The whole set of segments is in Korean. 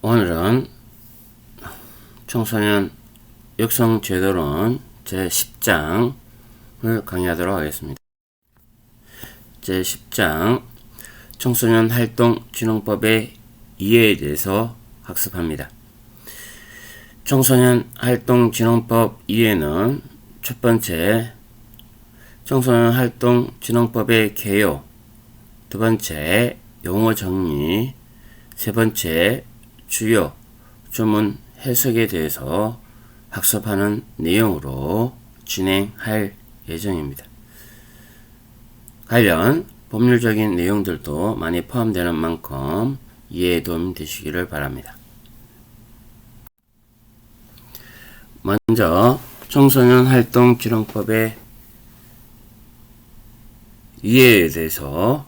오늘은 청소년 육성제도론 제10장을 강의하도록 하겠습니다. 제10장 청소년 활동 진흥법의 이해에 대해서 학습합니다. 청소년 활동 진흥법 이해는 첫 번째, 청소년 활동 진흥법의 개요, 두 번째, 용어 정리, 세 번째, 주요 조문 해석에 대해서 학습하는 내용으로 진행할 예정입니다. 관련 법률적인 내용들도 많이 포함되는 만큼 이해에 도움이 되시기를 바랍니다. 먼저 청소년 활동 진흥법의 이해에 대해서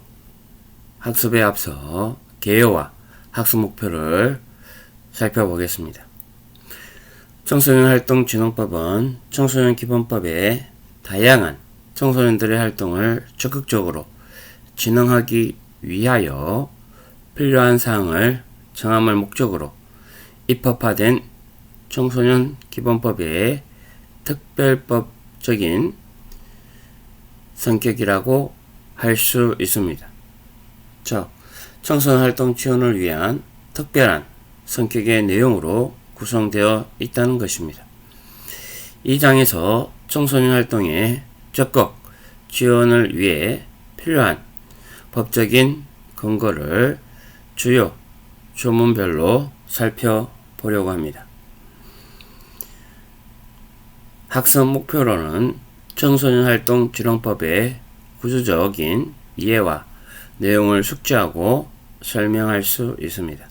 학습에 앞서 개요와 학습 목표를 살펴보겠습니다. 청소년 활동 진흥법은 청소년 기본법에 다양한 청소년들의 활동을 적극적으로 진흥하기 위하여 필요한 사항을 정함을 목적으로 입법화된 청소년 기본법의 특별법적인 성격이라고 할 수 있습니다. 즉, 청소년 활동 지원을 위한 특별한 성격의 내용으로 구성되어 있다는 것입니다. 이 장에서 청소년 활동의 적극 지원을 위해 필요한 법적인 근거를 주요 조문별로 살펴보려고 합니다. 학습 목표로는 청소년 활동 진흥법의 구조적인 이해와 내용을 숙지하고 설명할 수 있습니다.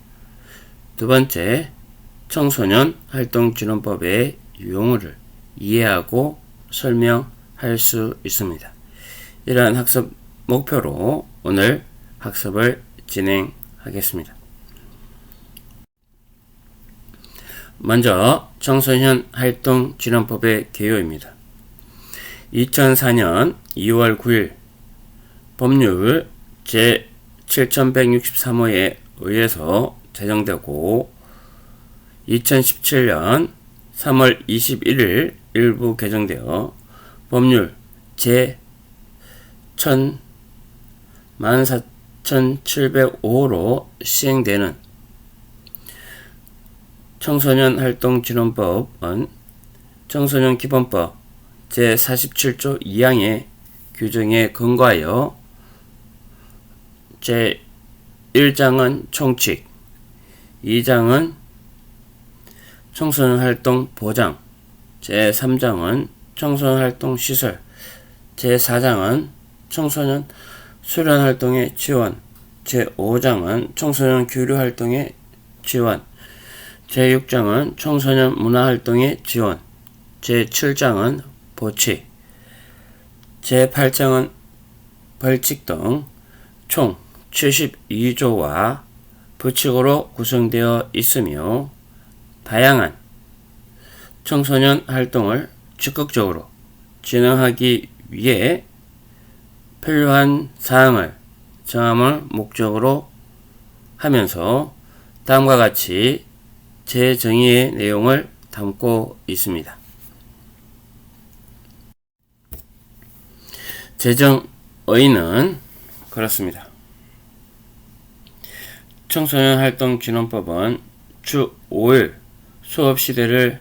두 번째, 청소년 활동 진흥법의 용어를 이해하고 설명할 수 있습니다. 이러한 학습 목표로 오늘 학습을 진행하겠습니다. 먼저 청소년 활동 진흥법의 개요입니다. 2004년 2월 9일 법률 제7163호에 의해서 제정되고 2017년 3월 21일 일부 개정되어 법률 제14705로 시행되는 청소년 활동 진흥법은 청소년 기본법 제47조 2항의 규정에 근거하여 제1장은 총칙, 2장은 청소년 활동 보장, 제3장은 청소년 활동 시설, 제4장은 청소년 수련 활동의 지원, 제5장은 청소년 교류 활동의 지원, 제6장은 청소년 문화 활동의 지원, 제7장은 보치, 제8장은 벌칙 등 총 72조와 부칙으로 구성되어 있으며 다양한 청소년 활동을 적극적으로 진행하기 위해 필요한 사항을 정함을 목적으로 하면서 다음과 같이 재정의의 내용을 담고 있습니다. 재정의는 그렇습니다. 청소년 활동 진흥법은 주 5일 수업시대를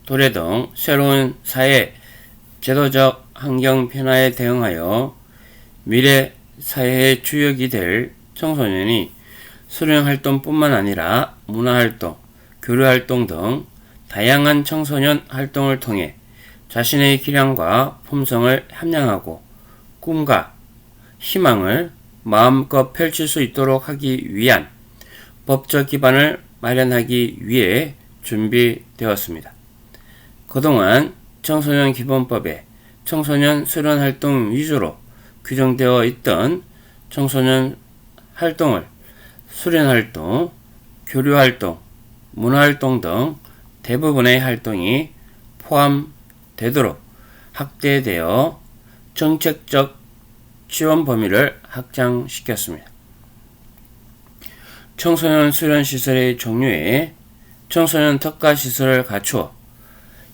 도래등 새로운 사회 제도적 환경 변화에 대응하여 미래 사회의 주역이 될 청소년이 수련활동뿐만 아니라 문화활동, 교류활동 등 다양한 청소년 활동을 통해 자신의 기량과 품성을 함양하고 꿈과 희망을 마음껏 펼칠 수 있도록 하기 위한 법적 기반을 마련하기 위해 준비되었습니다. 그동안 청소년 기본법에 청소년 수련활동 위주로 규정되어 있던 청소년 활동을 수련활동, 교류활동, 문화활동 등 대부분의 활동이 포함되도록 확대되어 정책적 지원 범위를 확장시켰습니다. 청소년 수련시설의 종류에 청소년 특가시설을 갖추어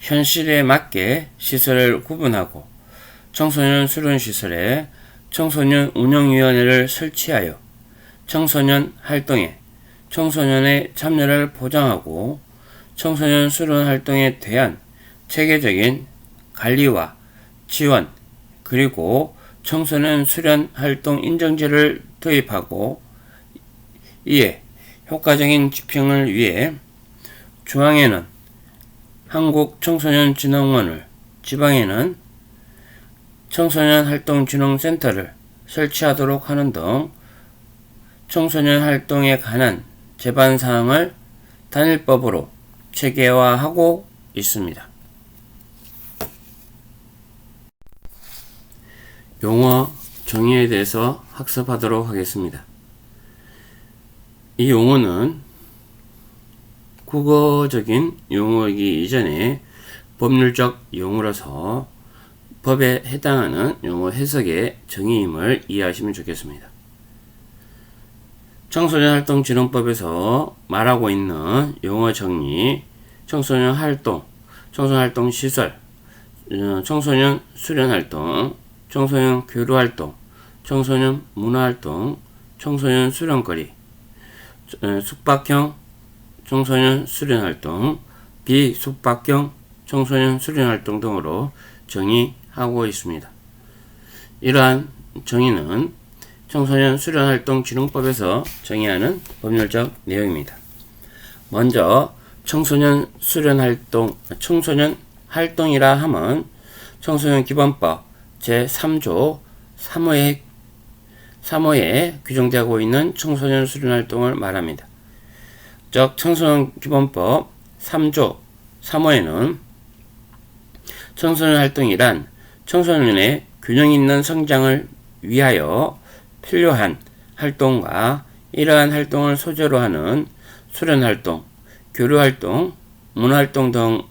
현실에 맞게 시설을 구분하고 청소년 수련시설에 청소년 운영위원회를 설치하여 청소년 활동에 청소년의 참여를 보장하고 청소년 수련 활동에 대한 체계적인 관리와 지원 그리고 청소년 수련 활동 인정제를 도입하고 이에 효과적인 집행을 위해 중앙에는 한국청소년진흥원을 지방에는 청소년활동진흥센터를 설치하도록 하는 등 청소년 활동에 관한 제반사항을 단일법으로 체계화하고 있습니다. 용어 정의에 대해서 학습하도록 하겠습니다. 이 용어는 국어적인 용어이기 이전에 법률적 용어로서 법에 해당하는 용어 해석의 정의임을 이해하시면 좋겠습니다. 청소년활동진흥법에서 말하고 있는 용어 정의, 청소년 활동, 청소년 활동 시설, 청소년 수련활동, 청소년 교류활동, 청소년 문화활동, 청소년 수련거리, 숙박형 청소년 수련활동, 비숙박형 청소년 수련활동 등으로 정의하고 있습니다. 이러한 정의는 청소년 수련활동진흥법에서 정의하는 법률적 내용입니다. 먼저 청소년 수련활동, 청소년 활동이라 함은 청소년 기본법 제3조 3호에 규정되고 있는 청소년 수련활동을 말합니다. 즉 청소년 기본법 3조 3호에는 청소년 활동이란 청소년의 균형 있는 성장을 위하여 필요한 활동과 이러한 활동을 소재로 하는 수련활동, 교류활동, 문화활동 등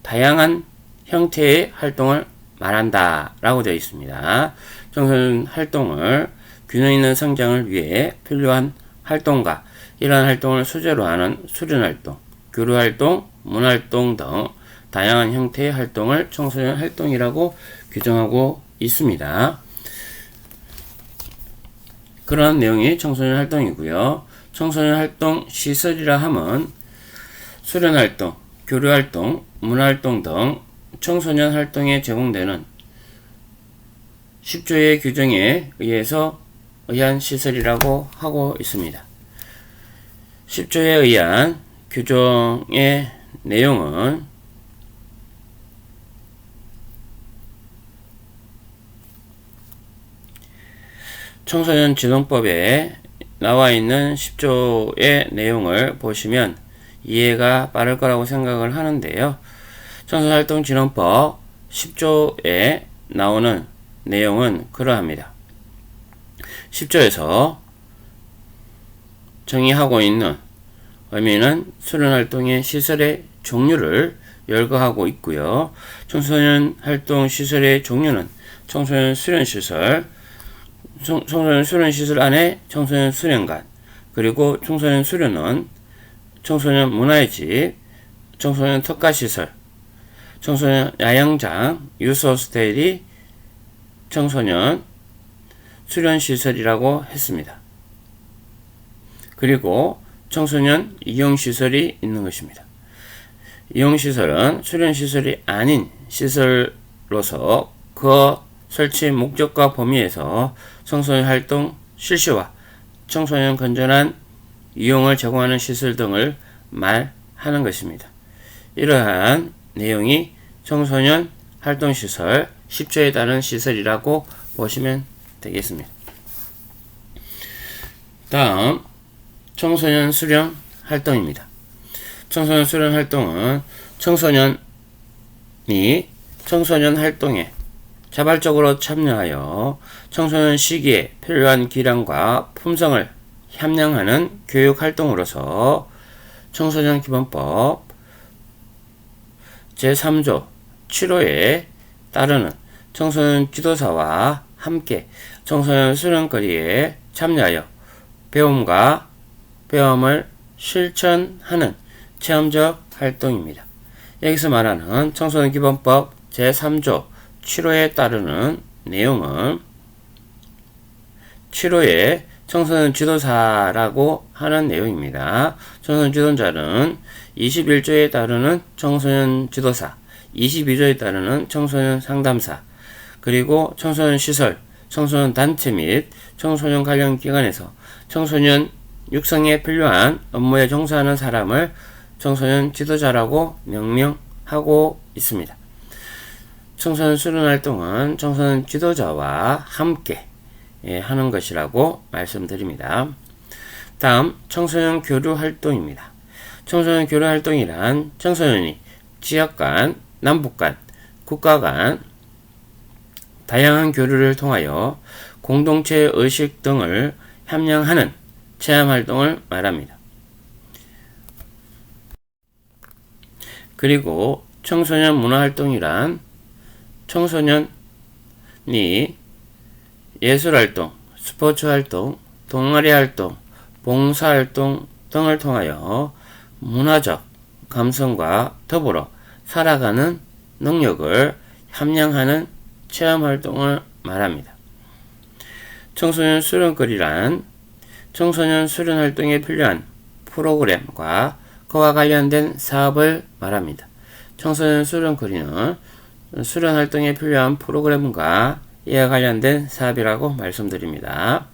다양한 형태의 활동을 말한다 라고 되어 있습니다. 청소년 활동을 균형 있는 성장을 위해 필요한 활동과 이러한 활동을 소재로 하는 수련활동, 교류활동, 문화활동 등 다양한 형태의 활동을 청소년 활동이라고 규정하고 있습니다. 그런 내용이 청소년 활동이고요. 청소년 활동 시설이라 함은 수련활동, 교류활동, 문화활동 등 청소년 활동에 제공되는 10조의 규정에 의한 시설이라고 하고 있습니다. 10조에 의한 규정의 내용은 청소년진흥법에 나와 있는 10조의 내용을 보시면 이해가 빠를 거라고 생각을 하는데요. 청소년활동진흥법 10조에 나오는 내용은 그러합니다. 10조에서 정의하고 있는 의미는 수련활동의 시설의 종류를 열거하고 있고요. 청소년 활동 시설의 종류는 청소년 수련시설, 청소년 수련시설 안에 청소년 수련관, 그리고 청소년 수련원, 청소년 문화의 집, 청소년 특가시설, 청소년 야영장, 유스호스텔이 청소년 수련시설이라고 했습니다. 그리고 청소년 이용시설이 있는 것입니다. 이용시설은 수련시설이 아닌 시설로서 그 설치 목적과 범위에서 청소년 활동 실시와 청소년 건전한 이용을 제공하는 시설 등을 말하는 것입니다. 이러한 내용이 청소년 활동시설 10조에 따른 시설이라고 보시면 되겠습니다. 다음 청소년 수련 활동입니다. 청소년 수련 활동은 청소년이 청소년 활동에 자발적으로 참여하여 청소년 시기에 필요한 기량과 품성을 함양하는 교육 활동으로서 청소년 기본법 제3조 7호에 따르는 청소년 지도사와 함께 청소년 수련거리에 참여하여 배움과 배움을 실천하는 체험적 활동입니다. 여기서 말하는 청소년 기본법 제3조 7호에 따르는 내용은 7호의 청소년 지도사라고 하는 내용입니다. 청소년 지도자는 21조에 따르는 청소년 지도사, 22조에 따르는 청소년 상담사, 그리고 청소년 시설, 청소년 단체 및 청소년 관련 기관에서 청소년 육성에 필요한 업무에 종사하는 사람을 청소년 지도자라고 명명하고 있습니다. 청소년 수련 활동은 청소년 지도자와 함께 하는 것이라고 말씀드립니다. 다음 청소년 교류 활동입니다. 청소년 교류 활동이란 청소년이 지역 간, 남북 간, 국가 간 다양한 교류를 통하여 공동체 의식 등을 함양하는 체험 활동을 말합니다. 그리고 청소년 문화 활동이란 청소년이 예술 활동, 스포츠 활동, 동아리 활동, 봉사 활동 등을 통하여 문화적 감성과 더불어 살아가는 능력을 함양하는 체험 활동을 말합니다. 청소년 수련거리란 청소년 수련 활동에 필요한 프로그램과 그와 관련된 사업을 말합니다. 청소년 수련거리는 수련 활동에 필요한 프로그램과 이와 관련된 사업이라고 말씀드립니다.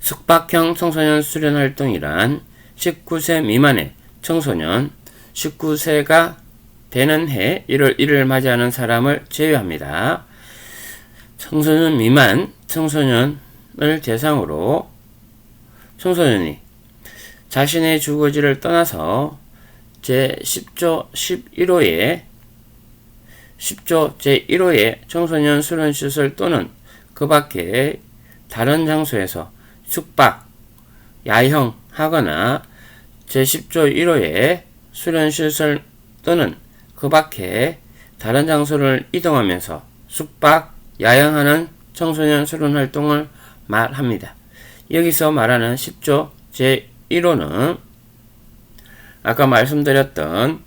숙박형 청소년 수련 활동이란 19세 미만의 청소년, 19세가 되는 해 1월 1일 맞이하는 사람을 제외합니다. 청소년 미만 청소년을 대상으로 청소년이 자신의 주거지를 떠나서 제10조 11호의 청소년 수련시설 또는 그 밖의 다른 장소에서 숙박, 야영하거나 제10조 1호의 수련시설 또는 그 밖에 다른 장소를 이동하면서 숙박, 야영하는 청소년 수련 활동을 말합니다. 여기서 말하는 10조 제1호는 아까 말씀드렸던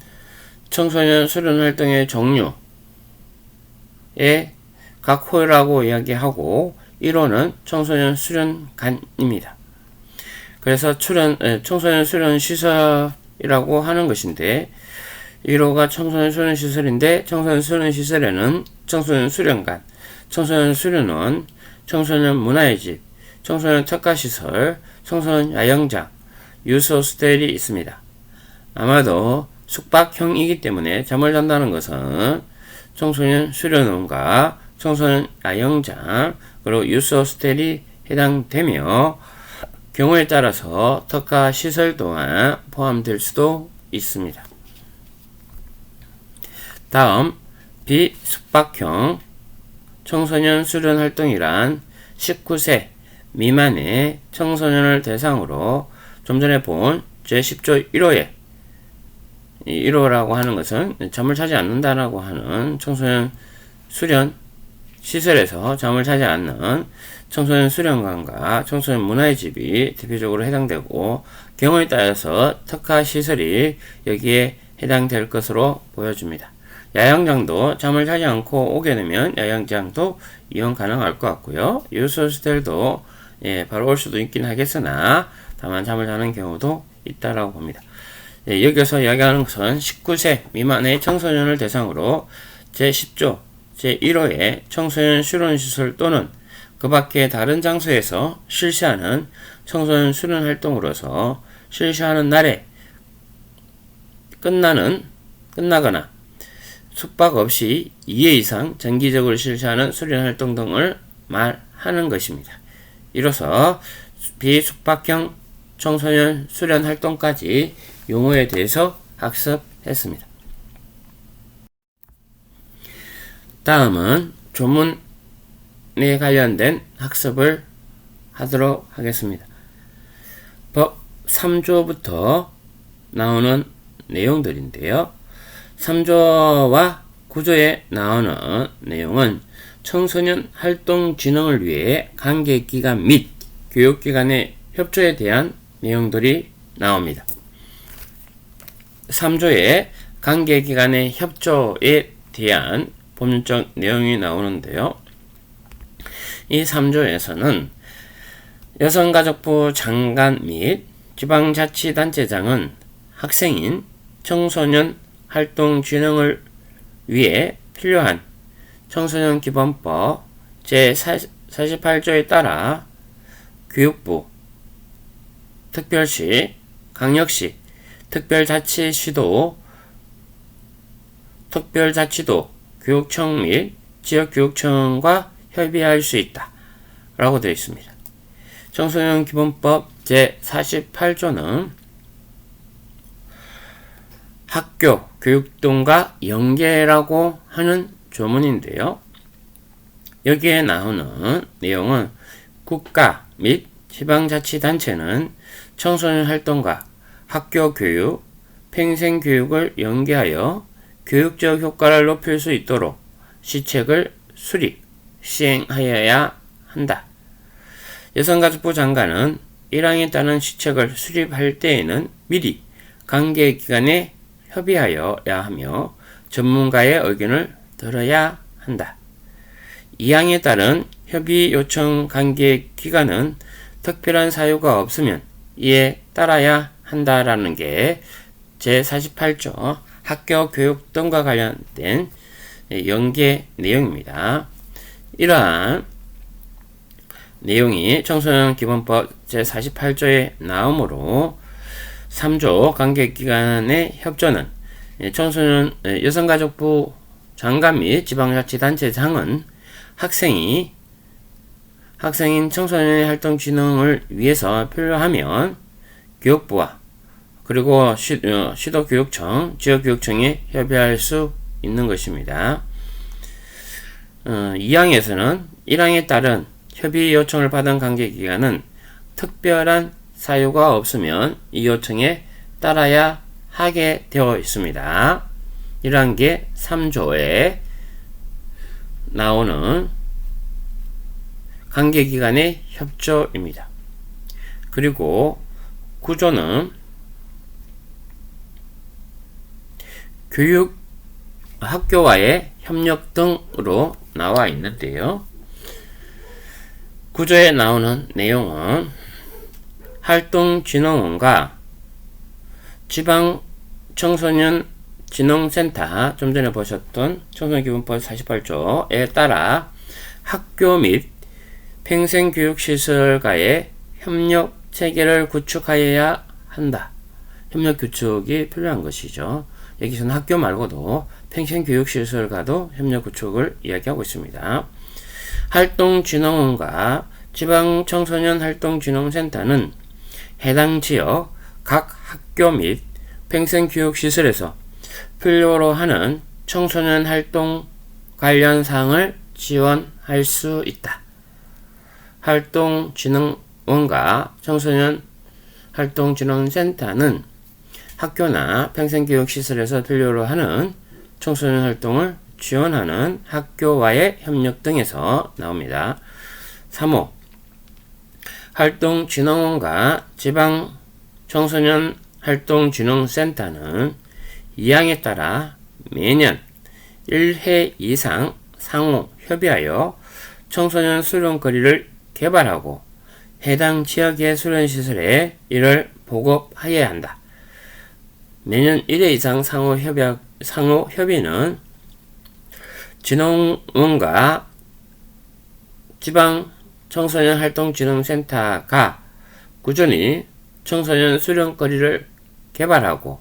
청소년 수련 활동의 종류의 각 호라고 이야기하고 1호는 청소년 수련관입니다. 그래서 청소년 수련 시설이라고 하는 것인데 1호가 청소년 수련 시설인데 청소년 수련 시설에는 청소년 수련관, 청소년 수련원, 청소년 문화의 집, 청소년 특가시설, 청소년 야영장, 유스 호스텔이 있습니다. 아마도 숙박형이기 때문에 잠을 잔다는 것은 청소년 수련원과 청소년 야영장 그리고 유스 호스텔이 해당되며 경우에 따라서 특가시설 또한 포함될 수도 있습니다. 다음 비숙박형 청소년 수련 활동이란 19세 미만의 청소년을 대상으로 좀 전에 본 제10조 1호에 1호라고 하는 것은 잠을 자지 않는다라고 하는 청소년 수련 시설에서 잠을 자지 않는 청소년 수련관과 청소년 문화의 집이 대표적으로 해당되고 경우에 따라서 특화 시설이 여기에 해당될 것으로 보여집니다. 야영장도 잠을 자지 않고 오게 되면 야영장도 이용 가능할 것 같고요. 유스 호스텔도 바로 올 수도 있긴 하겠으나 다만 잠을 자는 경우도 있다라고 봅니다. 여기서 이야기하는 것은 19세 미만의 청소년을 대상으로 제10조 제1호의 청소년 수련시설 또는 그 밖의 다른 장소에서 실시하는 청소년 수련 활동으로서 실시하는 날에 끝나거나 숙박 없이 2회 이상 정기적으로 실시하는 수련 활동 등을 말하는 것입니다. 이로써 비숙박형 청소년 수련 활동까지 용어에 대해서 학습했습니다. 다음은 조문에 관련된 학습을 하도록 하겠습니다. 법 3조부터 나오는 내용들인데요. 3조와 9조에 나오는 내용은 청소년 활동 진흥을 위해 관계기관 및 교육기관의 협조에 대한 내용들이 나옵니다. 3조에 관계기관의 협조에 대한 법률적 내용이 나오는데요. 이 3조에서는 여성가족부 장관 및 지방자치단체장은 학생인 청소년 활동 진흥을 위해 필요한 청소년 기본법 제48조에 따라 교육부, 특별시, 강력시, 특별자치시도, 특별자치도, 교육청 및 지역교육청과 협의할 수 있다 라고 되어 있습니다. 청소년 기본법 제48조는 학교, 교육등과 연계라고 하는 조문인데요. 여기에 나오는 내용은 국가 및 지방자치단체는 청소년 활동과 학교 교육, 평생 교육을 연계하여 교육적 효과를 높일 수 있도록 시책을 수립, 시행하여야 한다. 여성가족부 장관은 1항에 따른 시책을 수립할 때에는 미리 관계기관에 협의하여야 하며 전문가의 의견을 들어야 한다. 2항에 따른 협의 요청 관계기관은 특별한 사유가 없으면 이에 따라야 한다라는 게 제48조 학교 교육 등과 관련된 연계 내용입니다. 이러한 내용이 청소년 기본법 제48조에 나오므로 3조 관계기관의 협조는 청소년 여성가족부 장관 및 지방자치단체장은 학생인 청소년의 활동 진흥을 위해서 필요하면 교육부와 그리고 시도교육청, 지역교육청에 협의할 수 있는 것입니다. 2항에서는 1항에 따른 협의 요청을 받은 관계기관은 특별한 사유가 없으면 이 요청에 따라야 하게 되어 있습니다. 이러한 게 3조에 나오는 관계기관의 협조입니다. 그리고 9조는 교육, 학교와의 협력 등으로 나와 있는데요. 9조에 나오는 내용은 활동진흥원과 지방 청소년 진흥센터, 좀 전에 보셨던 청소년기본법 48조에 따라 학교 및 평생교육시설과의 협력 체계를 구축하여야 한다. 협력 구축이 필요한 것이죠. 여기서는 학교 말고도 평생교육시설과도 협력 구축을 이야기하고 있습니다. 활동진흥원과 지방청소년활동진흥센터는 해당 지역 각 학교 및 평생교육시설에서 필요로 하는 청소년 활동 관련 사항을 지원할 수 있다. 활동진흥원과 청소년활동진흥센터는 학교나 평생교육시설에서 필요로 하는 청소년 활동을 지원하는 학교와의 협력 등에서 나옵니다. 3호 활동진흥원과 지방청소년활동진흥센터는 2항에 따라 매년 1회 이상 상호 협의하여 청소년 수련거리를 개발하고 해당 지역의 수련시설에 이를 보급하여야 한다. 매년 1회 이상 상호 협의는 진흥원과 지방청소년활동진흥센터가 꾸준히 청소년 수련거리를 개발하고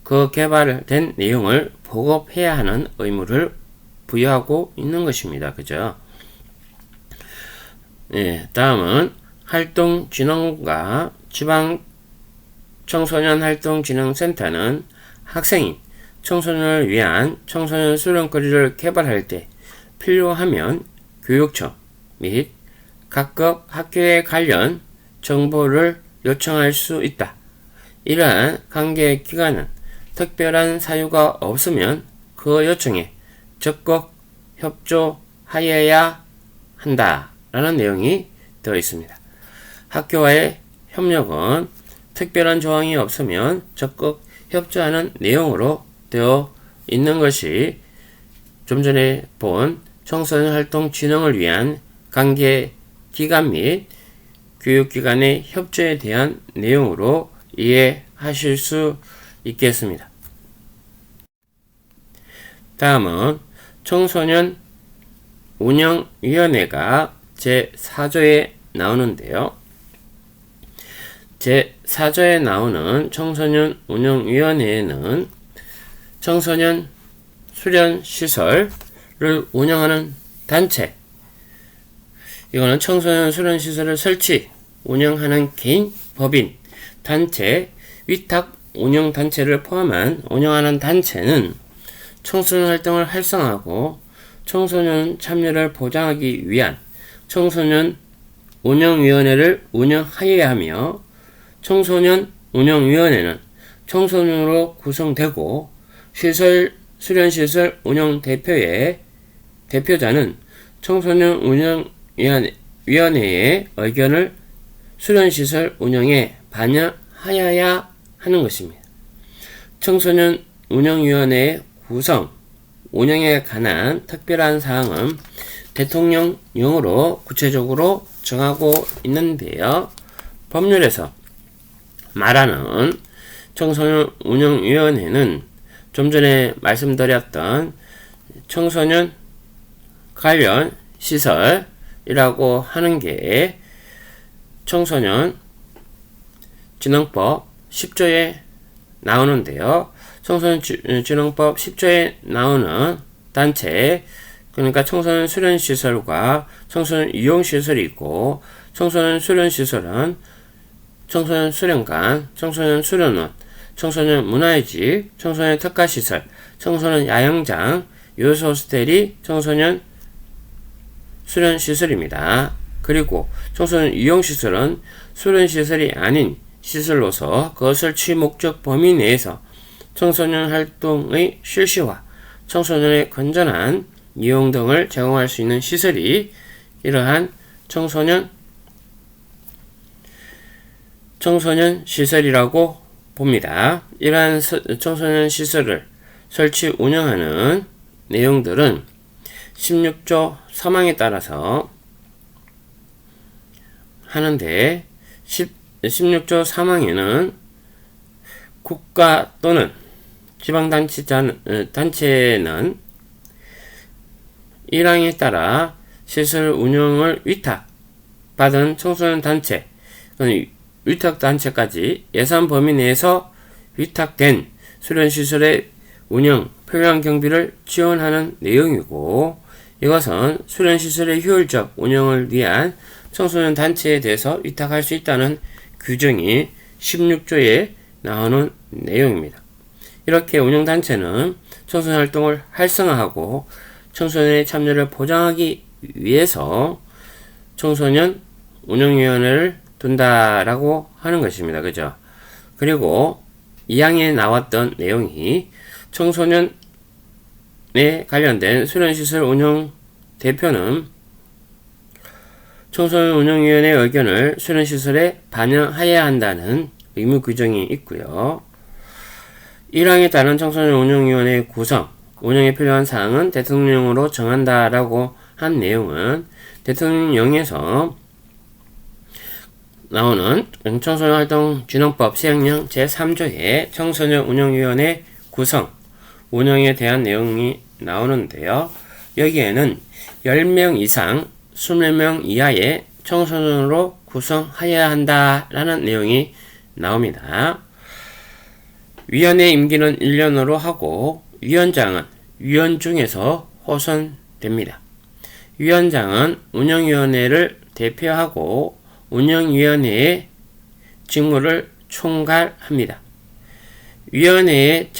그 개발된 내용을 보급해야 하는 의무를 부여하고 있는 것입니다. 그죠? 네, 다음은 활동진흥원과 지방청소년활동진흥센터는 학생인 청소년을 위한 청소년 수련거리를 개발할 때 필요하면 교육청 및 각급 학교에 관련 정보를 요청할 수 있다. 이러한 관계기관은 특별한 사유가 없으면 그 요청에 적극 협조하여야 한다 라는 내용이 되어 있습니다. 학교와의 협력은 특별한 조항이 없으면 적극 협조하는 내용으로 되어 있는 것이 좀 전에 본 청소년 활동 진흥을 위한 관계 기관 및 교육기관의 협조에 대한 내용으로 이해하실 수 있겠습니다. 다음은 청소년 운영위원회가 제4조에 나오는데요. 제4조에 나오는 청소년 운영위원회에는 청소년 수련시설을 운영하는 단체, 이거는 청소년 수련시설을 설치, 운영하는 개인, 법인, 단체, 위탁 운영단체를 포함한 운영하는 단체는 청소년 활동을 활성화하고 청소년 참여를 보장하기 위한 청소년 운영위원회를 운영하여야 하며, 청소년 운영위원회는 청소년으로 구성되고 수련시설 운영 대표자는 청소년 운영위원회의 의견을 수련시설 운영에 반영하여야 하는 것입니다. 청소년 운영위원회의 구성, 운영에 관한 특별한 사항은 대통령령으로 구체적으로 정하고 있는데요. 법률에서 말하는 청소년 운영위원회는 좀 전에 말씀드렸던 청소년 관련 시설이라고 하는 게 청소년 진흥법 10조에 나오는데요. 청소년 진흥법 10조에 나오는 단체, 그러니까 청소년 수련시설과 청소년 이용시설이 있고, 청소년 수련시설은 청소년 수련관, 청소년 수련원, 청소년 문화의 집, 청소년 특가시설, 청소년 야영장, 요소호스텔이 청소년 수련시설입니다. 그리고 청소년 이용시설은 수련시설이 아닌 시설로서 그 설치 목적 범위 내에서 청소년 활동의 실시와 청소년의 건전한 이용 등을 제공할 수 있는 시설이 이러한 청소년 시설이라고 봅니다. 이러한 청소년 시설을 설치 운영하는 내용들은 16조 3항에 따라서 하는데, 16조 3항에는 국가 또는 지방단체는 1항에 따라 시설 운영을 위탁받은 청소년 단체, 위탁단체까지 예산 범위 내에서 위탁된 수련시설의 운영, 필요한 경비를 지원하는 내용이고, 이것은 수련시설의 효율적 운영을 위한 청소년 단체에 대해서 위탁할 수 있다는 규정이 16조에 나오는 내용입니다. 이렇게 운영단체는 청소년 활동을 활성화하고 청소년의 참여를 보장하기 위해서 청소년 운영위원회를 둔다라고 하는 것입니다. 그죠? 그리고 2항에 나왔던 내용이 청소년에 관련된 수련시설 운영 대표는 청소년 운영위원회의 의견을 수련시설에 반영하여야 한다는 의무 규정이 있고요. 1항에 따른 청소년 운영위원회의 구성, 운영에 필요한 사항은 대통령령으로 정한다라고 한 내용은 대통령령에서 나오는 청소년활동진흥법 시행령 제3조의 청소년 운영위원회 구성, 운영에 대한 내용이 나오는데요. 여기에는 10명 이상 20명 이하의 청소년으로 구성하여야 한다라는 내용이 나옵니다. 위원회 임기는 1년으로 하고 위원장은 위원 중에서 호선됩니다. 위원장은 운영위원회를 대표하고 운영위원회의 직무를 총괄합니다. 위원회의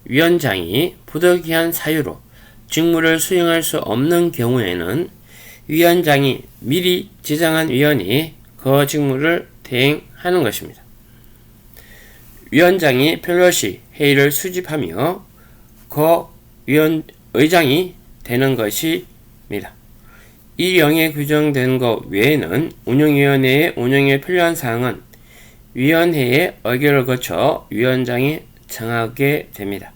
위원장이 부득이한 사유로 직무를 수행할 수 없는 경우에는 위원장이 미리 지정한 위원이 그 직무를 대행하는 것입니다. 위원장이 필요시 회의를 수집하며 그 의장이 되는 것입니다. 이 영에 규정된 것 외에는 운영위원회의 운영에 필요한 사항은 위원회의 의결을 거쳐 위원장이 정하게 됩니다.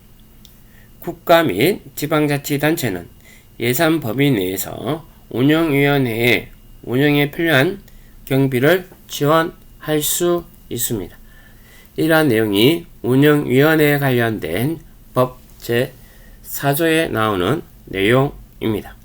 국가 및 지방자치단체는 예산범위 내에서 운영위원회의 운영에 필요한 경비를 지원할 수 있습니다. 이러한 내용이 운영위원회에 관련된 법 제4조에 나오는 내용입니다.